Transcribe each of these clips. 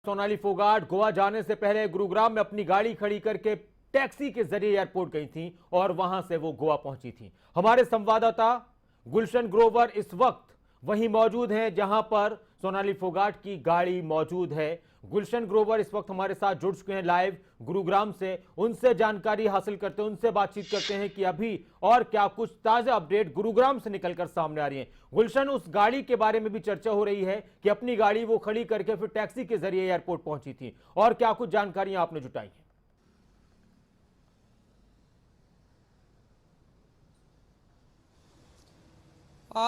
सोनाली फोगाट गोवा जाने से पहले गुरुग्राम में अपनी गाड़ी खड़ी करके टैक्सी के जरिए एयरपोर्ट गई थी और वहां से वो गोवा पहुंची थी। हमारे संवाददाता गुलशन ग्रोवर इस वक्त वहीं मौजूद हैं जहां पर सोनाली फोगाट की गाड़ी मौजूद है। गुलशन ग्रोवर इस वक्त हमारे साथ जुड़ चुके हैं लाइव गुरुग्राम से। उनसे जानकारी हासिल करते हैं, उनसे बातचीत करते हैं कि अभी और क्या कुछ ताजा अपडेट गुरुग्राम से निकलकर सामने आ रही है। गुलशन, उस गाड़ी के बारे में भी चर्चा हो रही है कि अपनी गाड़ी वो खड़ी करके फिर टैक्सी के जरिए एयरपोर्ट पहुंची थी, और क्या कुछ जानकारियां आपने जुटाई हैं?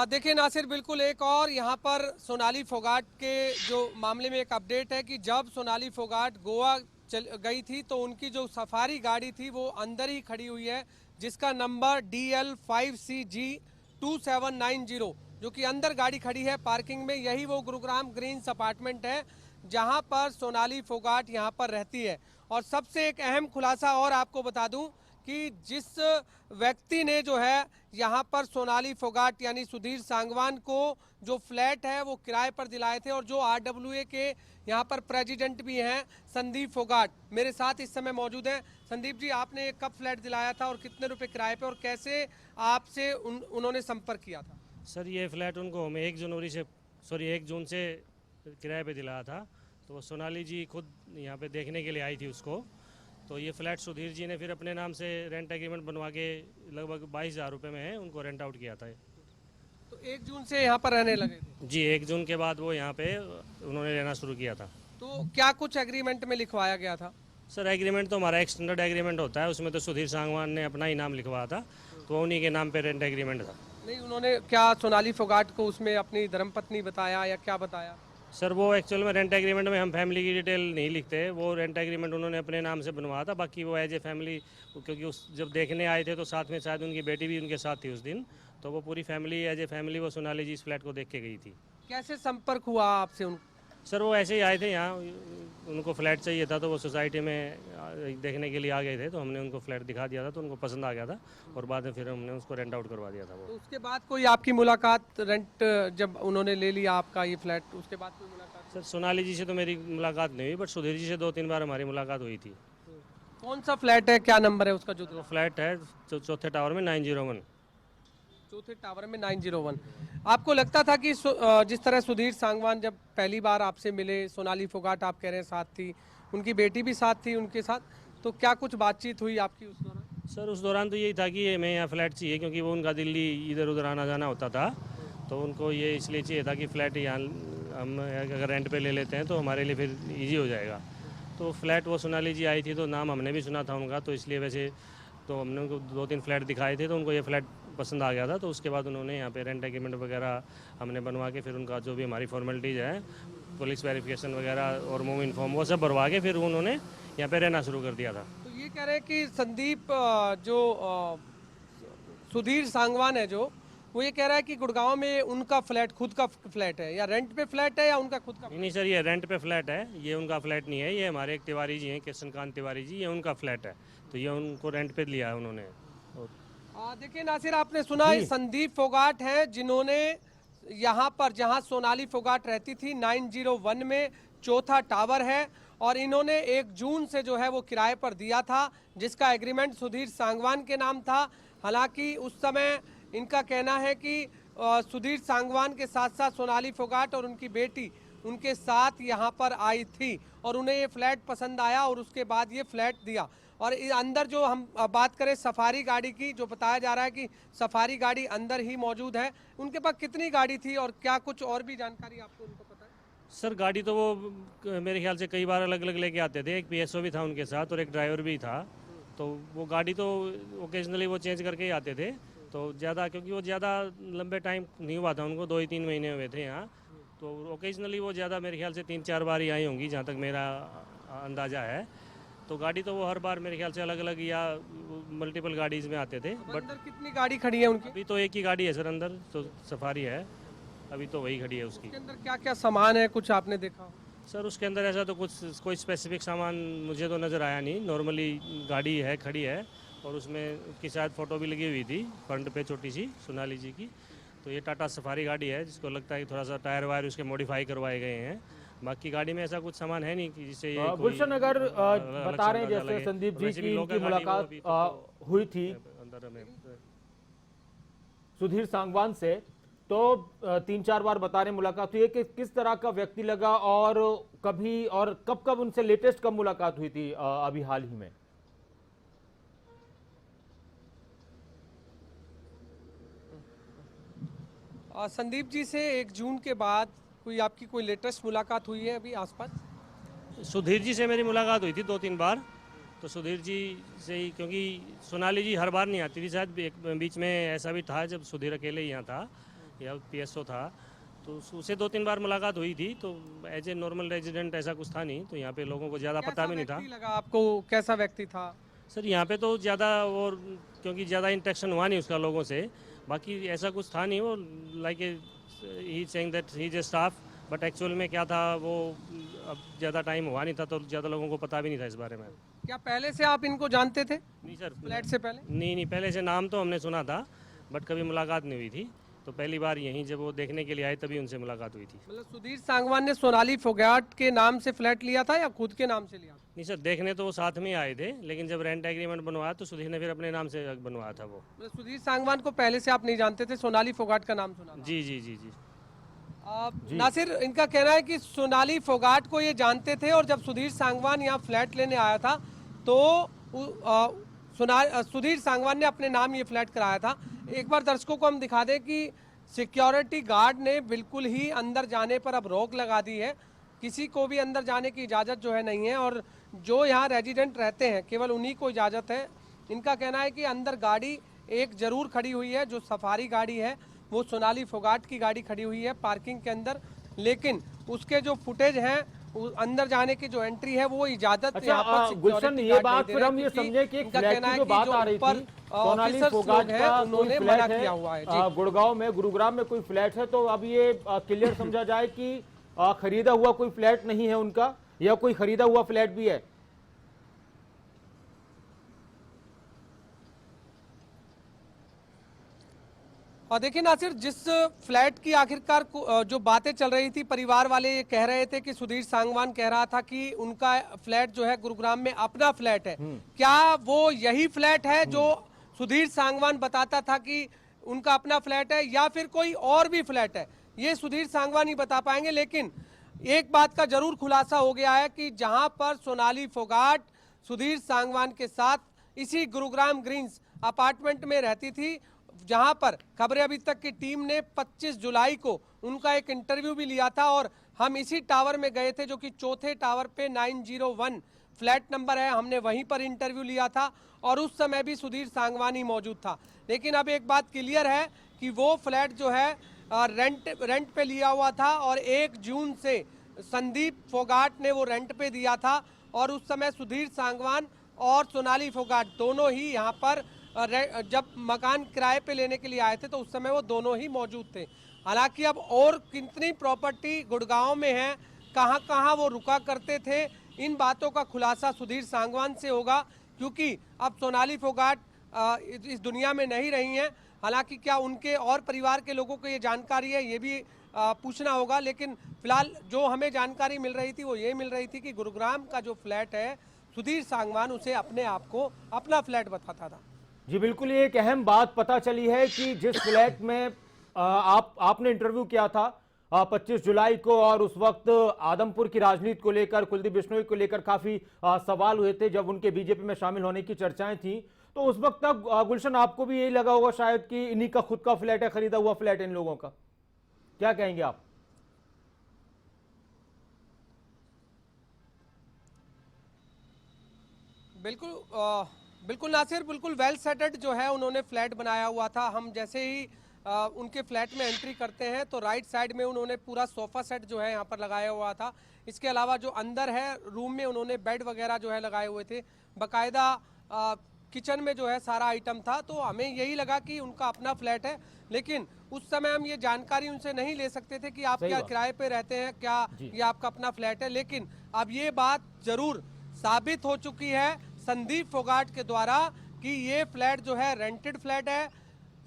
देखिए नासिर, बिल्कुल एक और यहाँ पर सोनाली फोगाट के जो मामले में एक अपडेट है कि जब सोनाली फोगाट गोवा चल गई थी तो उनकी जो सफारी गाड़ी थी वो अंदर ही खड़ी हुई है, जिसका नंबर DL5CG2790, जो कि अंदर गाड़ी खड़ी है पार्किंग में। यही वो गुरुग्राम ग्रीन्स अपार्टमेंट है जहाँ पर सोनाली फोगाट यहाँ पर रहती है। और सबसे एक अहम खुलासा और आपको बता दूं कि जिस व्यक्ति ने जो है यहाँ पर सोनाली फोगाट यानी सुधीर सांगवान को जो फ्लैट है वो किराए पर दिलाए थे, और जो RWA के यहाँ पर प्रेसिडेंट भी हैं संदीप फोगाट, मेरे साथ इस समय मौजूद हैं। संदीप जी, आपने कब फ्लैट दिलाया था और कितने रुपए किराए पे, और कैसे आपसे उन्होंने संपर्क किया था? सर, ये फ्लैट उनको हमें 1 जून से किराए पे दिलाया था। तो वो सोनाली जी खुद यहाँ पे देखने के लिए आई थी उसको। तो ये फ्लैट सुधीर जी ने फिर अपने नाम से रेंट एग्रीमेंट बनवा के लगभग 22,000 रुपये में है उनको रेंट आउट किया था। तो 1 जून से यहाँ पर रहने लगे थे? जी, 1 जून के बाद वो यहाँ पे उन्होंने रहना शुरू किया था। तो क्या कुछ एग्रीमेंट में लिखवाया गया था? सर, एग्रीमेंट तो हमारा एक स्टैंडर्ड एग्रीमेंट होता है, उसमें तो सुधीर सांगवान ने अपना ही नाम लिखवाया था, तो उन्हीं के नाम पे रेंट एग्रीमेंट था। नहीं, उन्होंने क्या सोनाली फोगाट को उसमें अपनी धर्मपत्नी बताया या क्या बताया? सर, वो एक्चुअल में रेंट एग्रीमेंट में हम फैमिली की डिटेल नहीं लिखते। वो रेंट एग्रीमेंट उन्होंने अपने नाम से बनवाया था। बाकी वो एज ए फैमिली, क्योंकि उस जब देखने आए थे तो साथ में शायद उनकी बेटी भी उनके साथ थी उस दिन, तो वो पूरी फैमिली एज ए फैमिली वो सोनाली जी इस फ्लैट को देख के गई थी। कैसे संपर्क हुआ आपसे उन? सर, वो ऐसे ही आए थे यहाँ, उनको फ्लैट चाहिए था तो वो सोसाइटी में देखने के लिए आ गए थे, तो हमने उनको फ्लैट दिखा दिया था, तो उनको पसंद आ गया था और बाद में फिर हमने उसको रेंट आउट करवा दिया था। वो तो उसके बाद कोई आपकी मुलाकात, रेंट जब उन्होंने ले लिया आपका ये फ्लैट, उसके बाद कोई मुलाकात? सर, सोनाली जी से तो मेरी मुलाकात नहीं हुई, बट सुधीर जी से 2-3 बार हमारी मुलाकात हुई थी। कौन सा फ्लैट है, क्या नंबर है उसका? जो वो फ्लैट है चौथे टावर में 901। चौथे टावर में 901। आपको लगता था कि जिस तरह सुधीर सांगवान जब पहली बार आपसे मिले, सोनाली फोगाट आप कह रहे हैं साथ थी, उनकी बेटी भी साथ थी उनके साथ, तो क्या कुछ बातचीत हुई आपकी उस दौरान? सर, उस दौरान तो यही था कि मैं यहाँ फ्लैट चाहिए, क्योंकि वो उनका दिल्ली इधर उधर आना जाना होता था, तो उनको ये इसलिए चाहिए था कि फ्लैट यहाँ हम अगर रेंट पे ले लेते हैं तो हमारे लिए फिर इजी हो जाएगा। तो फ्लैट वो सोनाली जी आई थी तो नाम हमने भी सुना था उनका, तो इसलिए वैसे तो हमने उनको 2-3 फ्लैट दिखाए थे, तो उनको ये फ्लैट पसंद आ गया था। तो उसके बाद उन्होंने यहाँ पे रेंट एग्रीमेंट वगैरह हमने बनवा के फिर उनका जो भी हमारी फॉर्मेलिटीज़ है, पुलिस वेरिफिकेशन वगैरह और मूव इन्फॉर्म, वो सब भरवा के फिर उन्होंने यहाँ पे रहना शुरू कर दिया था। तो ये कह रहे हैं कि संदीप जो सुधीर सांगवान है जो, वो ये कह रहा है कि गुड़गांव में उनका फ्लैट, खुद का फ्लैट है, या रेंट पे फ्लैट है या उनका खुद का? नहीं सर, ये रेंट पे फ्लैट है, ये उनका फ्लैट नहीं है। ये हमारे एक तिवारी जी हैं, कृष्णकांत तिवारी जी, ये उनका फ्लैट है, तो ये उनको रेंट पे लिया है उन्होंने। देखिए नासिर, आपने सुना संदीप फोगाट है जिन्होंने यहाँ पर जहाँ सोनाली फोगाट रहती थी 901 में चौथा टावर है, और इन्होंने 1 जून से जो है वो किराए पर दिया था, जिसका एग्रीमेंट सुधीर सांगवान के नाम था। हालांकि उस समय इनका कहना है कि सुधीर सांगवान के साथ साथ सोनाली फोगाट और उनकी बेटी उनके साथ यहाँ पर आई थी, और उन्हें ये फ्लैट पसंद आया और उसके बाद ये फ्लैट दिया। और अंदर जो हम बात करें सफारी गाड़ी की, जो बताया जा रहा है कि सफारी गाड़ी अंदर ही मौजूद है, उनके पास कितनी गाड़ी थी और क्या कुछ और भी जानकारी आपको उनको पता है? सर, गाड़ी तो वो मेरे ख्याल से कई बार अलग अलग लेके आते थे। एक PSO भी था उनके साथ और एक ड्राइवर भी था, तो वो गाड़ी तो ओकेजनली वो चेंज करके ही आते थे। तो ज़्यादा, क्योंकि वो ज़्यादा लंबे टाइम नहीं हुआ था उनको, 2 ही 3 महीने हुए थे यहाँ, तो ओकेजनली वो ज़्यादा मेरे ख्याल से 3-4 बार ही आई होंगी, जहाँ तक मेरा अंदाज़ा है। तो गाड़ी तो वो हर बार मेरे ख्याल से अलग अलग या मल्टीपल गाड़ीज में आते थे। बट अंदर कितनी गाड़ी खड़ी है उनकी? अभी तो एक ही गाड़ी है सर अंदर, तो सफारी है, अभी तो वही खड़ी है उसकी। उसके अंदर क्या क्या सामान है, कुछ आपने देखा? सर, उसके अंदर ऐसा तो कुछ कोई स्पेसिफिक सामान मुझे तो नज़र आया नहीं। नॉर्मली गाड़ी है, खड़ी है, और उसमें उसकी शायद फ़ोटो भी लगी हुई थी फ्रंट पे, छोटी सी सोनाली जी की। तो ये टाटा सफारी गाड़ी है, जिसको लगता है कि थोड़ा सा टायर वायर उसके मॉडिफाई करवाए गए हैं। बाकी गाड़ी में ऐसा कुछ सामान है नहीं कि जिससे ये कोई गुलशन, अगर अलग बता रहे हैं अंदाजा जैसे लगे। संदीप जी वैसे भी की लोकल इनकी गाड़ी वो मुलाकात अभी तक हुई थी अंदर हमें सुधीर सांगवान से, तो 3-4 बार बता रहे मुलाकात हुई है कि किस तरह का व्यक्ति लगा और कभी और कब कब उनसे लेटेस्ट कब मुलाकात हुई थी अभी हाल ही में? संदीप जी से 1 जून के बाद कोई आपकी कोई लेटेस्ट मुलाकात हुई है अभी आसपास? सुधीर जी से मेरी मुलाकात हुई थी 2-3 बार। तो सुधीर जी से ही, क्योंकि सोनाली जी हर बार नहीं आती थी, शायद एक बीच में ऐसा भी था जब सुधीर अकेले ही यहाँ था या पीएसओ था, तो उससे 2-3 बार मुलाकात हुई थी। तो एज ए नॉर्मल रेजिडेंट ऐसा कुछ था नहीं, तो यहाँ पे लोगों को ज़्यादा पता भी नहीं था। व्यक्ति लगा आपको, कैसा व्यक्ति था? सर यहाँ पे तो ज़्यादा, और क्योंकि ज़्यादा इंटरेक्शन हुआ नहीं उसका लोगों से, बाकी ऐसा कुछ था नहीं। वो like he saying that he is A staff, but actual में क्या था वो अब ज़्यादा टाइम हुआ नहीं था, तो ज़्यादा लोगों को पता भी नहीं था इस बारे में। क्या पहले से आप इनको जानते थे नहीं सर, फ्लैट से पहले? नहीं, पहले से नाम तो हमने सुना था, बट कभी मुलाकात नहीं हुई थी। तो पहली बार यहीं जब वो देखने के लिए आए तभी उनसे मुलाकात हुई थी। मतलब सुधीर सांगवान ने सोनाली फोगाट के नाम से फ्लैट लिया था या खुद के नाम से लिया? नहीं सर, देखने तो वो साथ में ही आए थे, लेकिन जब रेंट एग्रीमेंट बनवाया तो सुधीर ने फिर अपने नाम से बनवाया था वो। मतलब सुधीर सांगवान को पहले से आप नहीं जानते थे, सोनाली फोगाट का नाम सुना था? जी जी जी जी। नासिर, इनका कहना है कि सोनाली फोगाट को ये जानते थे और जब सुधीर सांगवान यहाँ फ्लैट लेने आया था तो सुधीर सांगवान ने अपने नाम ये फ्लैट कराया था। एक बार दर्शकों को हम दिखा दें कि सिक्योरिटी गार्ड ने बिल्कुल ही अंदर जाने पर अब रोक लगा दी है, किसी को भी अंदर जाने की इजाज़त जो है नहीं है, और जो यहाँ रेजिडेंट रहते हैं केवल उन्हीं को इजाज़त है। इनका कहना है कि अंदर गाड़ी एक ज़रूर खड़ी हुई है, जो सफारी गाड़ी है वो सोनाली फोगाट की गाड़ी खड़ी हुई है पार्किंग के अंदर, लेकिन उसके जो फुटेज हैं अंदर जाने की जो एंट्री है वो इजाजत यहाँ पर गुलशन, ये बात फिर हम ये समझे कि एक फ्लैट की जो बात आ रही थी, सोनाली फोगाट का कोई फ्लैट है गुड़गांव में, गुरुग्राम में कोई फ्लैट है, तो अब ये क्लियर समझा जाए कि खरीदा हुआ कोई फ्लैट नहीं है उनका, या कोई खरीदा हुआ फ्लैट भी है? और देखिए नासिर, जिस फ्लैट की आखिरकार जो बातें चल रही थी, परिवार वाले ये कह रहे थे कि सुधीर सांगवान कह रहा था कि उनका फ्लैट जो है गुरुग्राम में अपना फ्लैट है। क्या वो यही फ्लैट है जो सुधीर सांगवान बताता था कि उनका अपना फ्लैट है, या फिर कोई और भी फ्लैट है? ये सुधीर सांगवान ही बता पाएंगे। लेकिन एक बात का जरूर खुलासा हो गया है कि जहां पर सोनाली फोगाट सुधीर सांगवान के साथ इसी गुरुग्राम ग्रीन्स अपार्टमेंट में रहती थी, जहां पर खबरें अभी तक की टीम ने 25 जुलाई को उनका एक इंटरव्यू भी लिया था, और हम इसी टावर में गए थे जो कि चौथे टावर पे 901 फ्लैट नंबर है, हमने वहीं पर इंटरव्यू लिया था और उस समय भी सुधीर सांगवानी मौजूद था। लेकिन अब एक बात क्लियर है कि वो फ्लैट जो है रेंट पे लिया हुआ था और 1 जून से संदीप फोगाट ने वो रेंट पे दिया था, और उस समय सुधीर सांगवान और सोनाली फोगाट दोनों ही यहाँ पर जब मकान किराए पे लेने के लिए आए थे तो उस समय वो दोनों ही मौजूद थे। हालांकि अब और कितनी प्रॉपर्टी गुड़गांव में है, कहां कहां वो रुका करते थे, इन बातों का खुलासा सुधीर सांगवान से होगा, क्योंकि अब सोनाली फोगाट इस दुनिया में नहीं रही हैं। हालांकि क्या उनके और परिवार के लोगों को ये जानकारी है, ये भी पूछना होगा। लेकिन फिलहाल जो हमें जानकारी मिल रही थी वो ये मिल रही थी कि गुरुग्राम का जो फ्लैट है सुधीर सांगवान उसे अपने आप को अपना फ्लैट बताता था। जी बिल्कुल, ये एक अहम बात पता चली है कि जिस फ्लैट में आपने इंटरव्यू किया था 25 जुलाई को, और उस वक्त आदमपुर की राजनीति को लेकर, कुलदीप बिश्नोई को लेकर काफी सवाल हुए थे जब उनके बीजेपी में शामिल होने की चर्चाएं थी, तो उस वक्त तक गुलशन आपको भी यही लगा होगा शायद कि इन्हीं का खुद का फ्लैट है, खरीदा हुआ फ्लैट इन लोगों का। क्या कहेंगे आप? बिल्कुल नासिर, बिल्कुल वेल सेटेड जो है उन्होंने फ्लैट बनाया हुआ था। हम जैसे ही उनके फ्लैट में एंट्री करते हैं तो राइट साइड में उन्होंने पूरा सोफा सेट जो है यहाँ पर लगाया हुआ था। इसके अलावा जो अंदर है रूम में उन्होंने बेड वगैरह जो है लगाए हुए थे, बाकायदा किचन में जो है सारा आइटम था। तो हमें यही लगा कि उनका अपना फ्लैट है, लेकिन उस समय हम ये जानकारी उनसे नहीं ले सकते थे कि आप क्या किराए पे रहते हैं, क्या ये आपका अपना फ्लैट है। लेकिन अब ये बात जरूर साबित हो चुकी है संदीप फोगाट के द्वारा कि ये फ्लैट जो है रेंटेड फ्लैट है,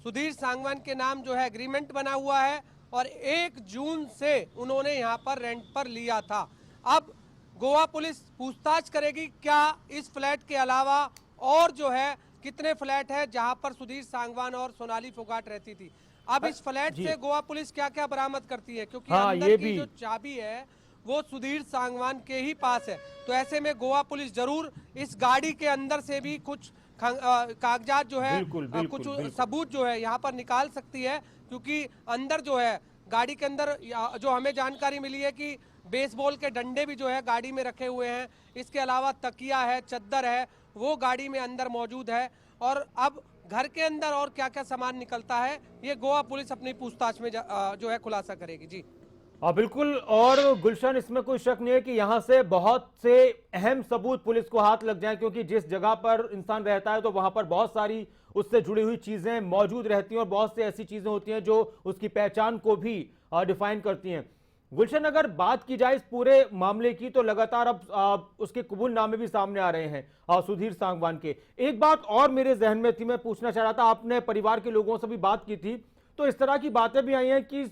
सुधीर सांगवान के नाम जो है एग्रीमेंट बना हुआ है, और 1 जून से उन्होंने यहाँ पर रेंट पर लिया था। अब गोवा पुलिस पूछताछ करेगी क्या इस फ्लैट के अलावा और जो है कितने फ्लैट है जहां पर सुधीर सांगवान और सोनाली फोगाट रहती थी। अब इस फ्लैट से गोवा पुलिस क्या क्या बरामद करती है, क्योंकि अंदर की जो चाबी है वो सुधीर सांगवान के ही पास है। तो ऐसे में गोवा पुलिस जरूर इस गाड़ी के अंदर से भी कुछ कागजात जो है कुछ सबूत जो है यहाँ पर निकाल सकती है, क्योंकि अंदर जो है गाड़ी के अंदर जो हमें जानकारी मिली है कि बेसबॉल के डंडे भी जो है गाड़ी में रखे हुए हैं। इसके अलावा तकिया है, चद्दर है, वो गाड़ी में अंदर मौजूद है। और अब घर के अंदर और क्या क्या सामान निकलता है ये गोवा पुलिस अपनी पूछताछ में जो है खुलासा करेगी। जी बिल्कुल। और गुलशन, इसमें कोई शक नहीं है कि यहाँ से बहुत से अहम सबूत पुलिस को हाथ लग जाएं, क्योंकि जिस जगह पर इंसान रहता है तो वहां पर बहुत सारी उससे जुड़ी हुई चीजें मौजूद रहती हैं और बहुत से ऐसी चीजें होती हैं जो उसकी पहचान को भी डिफाइन करती हैं। गुलशन, अगर बात की जाए इस पूरे मामले की तो लगातार अब उसके कबूलनामे भी सामने आ रहे हैं सुधीर सांगवान के। एक बात और मेरे जहन में थी, मैं पूछना चाह रहा था, आपने परिवार के लोगों से भी बात की थी तो इस तरह की बातें भी आई हैं कि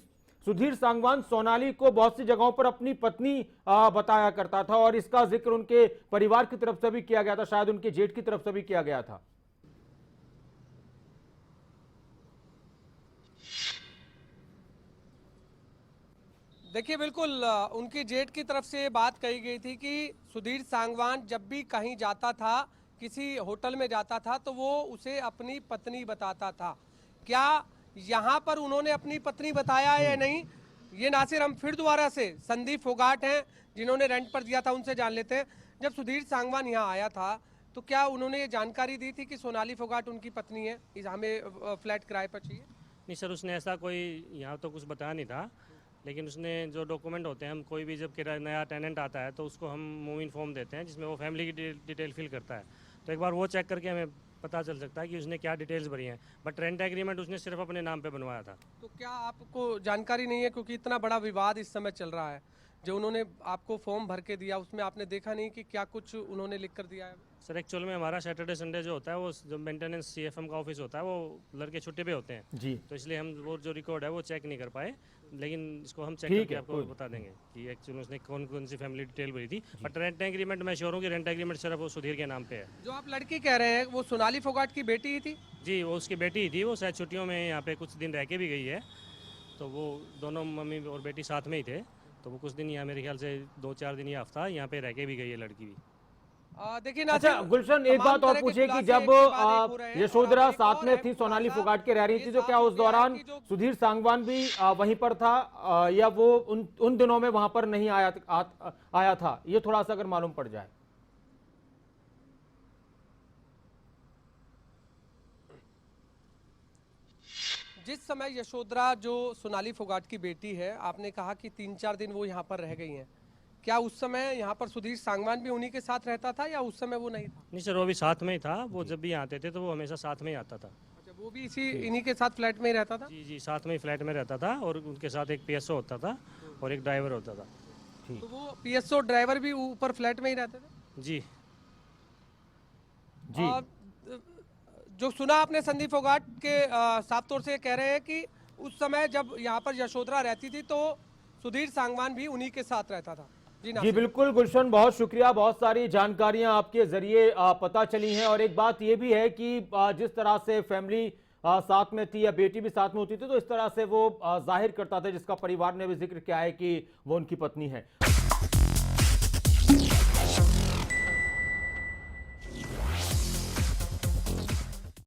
सुधीर सांगवान सोनाली को बहुत सी जगहों पर अपनी पत्नी बताया करता था और इसका जिक्र उनके परिवार की तरफ से भी किया गया था, शायद उनके जेठ की तरफ से भी किया गया था। देखिए, बिल्कुल उनकी जेठ की तरफ से बात कही गई थी कि सुधीर सांगवान जब भी कहीं जाता था, किसी होटल में जाता था, तो वो उसे अपनी पत्नी बताता था। क्या यहाँ पर उन्होंने अपनी पत्नी बताया है या नहीं, ये नासिर हम फिर दोबारा से संदीप फोगाट हैं जिन्होंने रेंट पर दिया था, उनसे जान लेते हैं। जब सुधीर सांगवान यहाँ आया था तो क्या उन्होंने ये जानकारी दी थी कि सोनाली फोगाट उनकी पत्नी है, हमें फ्लैट किराए पर चाहिए? नहीं सर, उसने ऐसा कोई यहाँ तो कुछ बताया नहीं था, लेकिन उसने जो डॉक्यूमेंट होते हैं, हम कोई भी जब नया टेनेंट आता है तो उसको हम मूव इन फॉर्म देते हैं जिसमें वो फैमिली की डिटेल फिल करता है। तो एक बार वो चेक करके हमें पता चल सकता है कि उसने क्या डिटेल्स भरी हैं। बट रेंट एग्रीमेंट उसने सिर्फ अपने नाम पे बनवाया था। तो क्या आपको जानकारी नहीं है, क्योंकि इतना बड़ा विवाद इस समय चल रहा है, जो उन्होंने आपको फॉर्म भर के दिया उसमें आपने देखा नहीं कि क्या कुछ उन्होंने लिख कर दिया है? सर एक्चुअल में हमारा सैटरडे संडे जो होता है, वो जो मेंटेनेंस सीएफएम का ऑफिस होता है, वो लड़के छुट्टी पे होते हैं जी, तो इसलिए हम वो जो रिकॉर्ड है वो चेक नहीं कर पाए, लेकिन इसको हम चेक करके आपको बता देंगे कि एक्चुअली उसने कौन कौन सी फैमिली डिटेल भरी थी। बट रेंट एग्रीमेंट मैं श्योर हूँ कि रेंट एग्रीमेंट सिर्फ वो सुधीर के नाम पे है। जो आप लड़की कह रहे हैं वो सोनाली फोगाट की बेटी ही थी? जी, वो उसकी बेटी ही थी। वो शायद छुट्टियों में यहाँ पे कुछ दिन रह के भी गई है, तो वो दोनों मम्मी और बेटी साथ में ही थे, तो वो कुछ दिन यहाँ मेरे ख्याल से 2-4 दिन या हफ्ता यहाँ पे रह के भी गई है लड़की भी। देखिए अच्छा गुलशन, एक बात और पूछिए कि जब यशोधरा साथ में थी, सोनाली फोगाट के रह रही थी, तो क्या उस दौरान सुधीर सांगवान भी वहीं पर था या वो उन दिनों में वहां पर नहीं आया था? ये थोड़ा सा अगर मालूम पड़ जाए। जिस समय यशोधरा जो सोनाली फोगाट की बेटी है, आपने कहा कि 3-4 दिन वो यहाँ पर रह गई हैं, क्या उस समय यहाँ पर सुधीर सांगवान भी उन्हीं के साथ रहता था या उस समय वो नहीं था? नहीं सर, वो भी साथ में ही था। वो जब भी आते थे तो वो हमेशा साथ में ही आता था। अच्छा, वो भी इन्हीं के साथ फ्लैट में ही रहता था? जी जी, साथ में ही फ्लैट में रहता था और उनके साथ एक पीएसओ होता था और एक ड्राइवर होता था। तो वो पीएसओ ड्राइवर भी ऊपर फ्लैट में ही रहते थे? जी जी। जो सुना आपने संदीप फोगाट के साफ तौर से कह रहे हैं कि उस समय जब यहाँ पर यशोधरा रहती थी तो सुधीर सांगवान भी उन्हीं के साथ रहता था। जी बिल्कुल गुलशन, बहुत शुक्रिया। बहुत सारी जानकारियां आपके जरिए पता चली हैं और एक बात यह भी है कि जिस तरह से फैमिली साथ में थी या बेटी भी साथ में होती थी, तो इस तरह से वो जाहिर करता था, जिसका परिवार ने भी जिक्र किया है कि वो उनकी पत्नी है।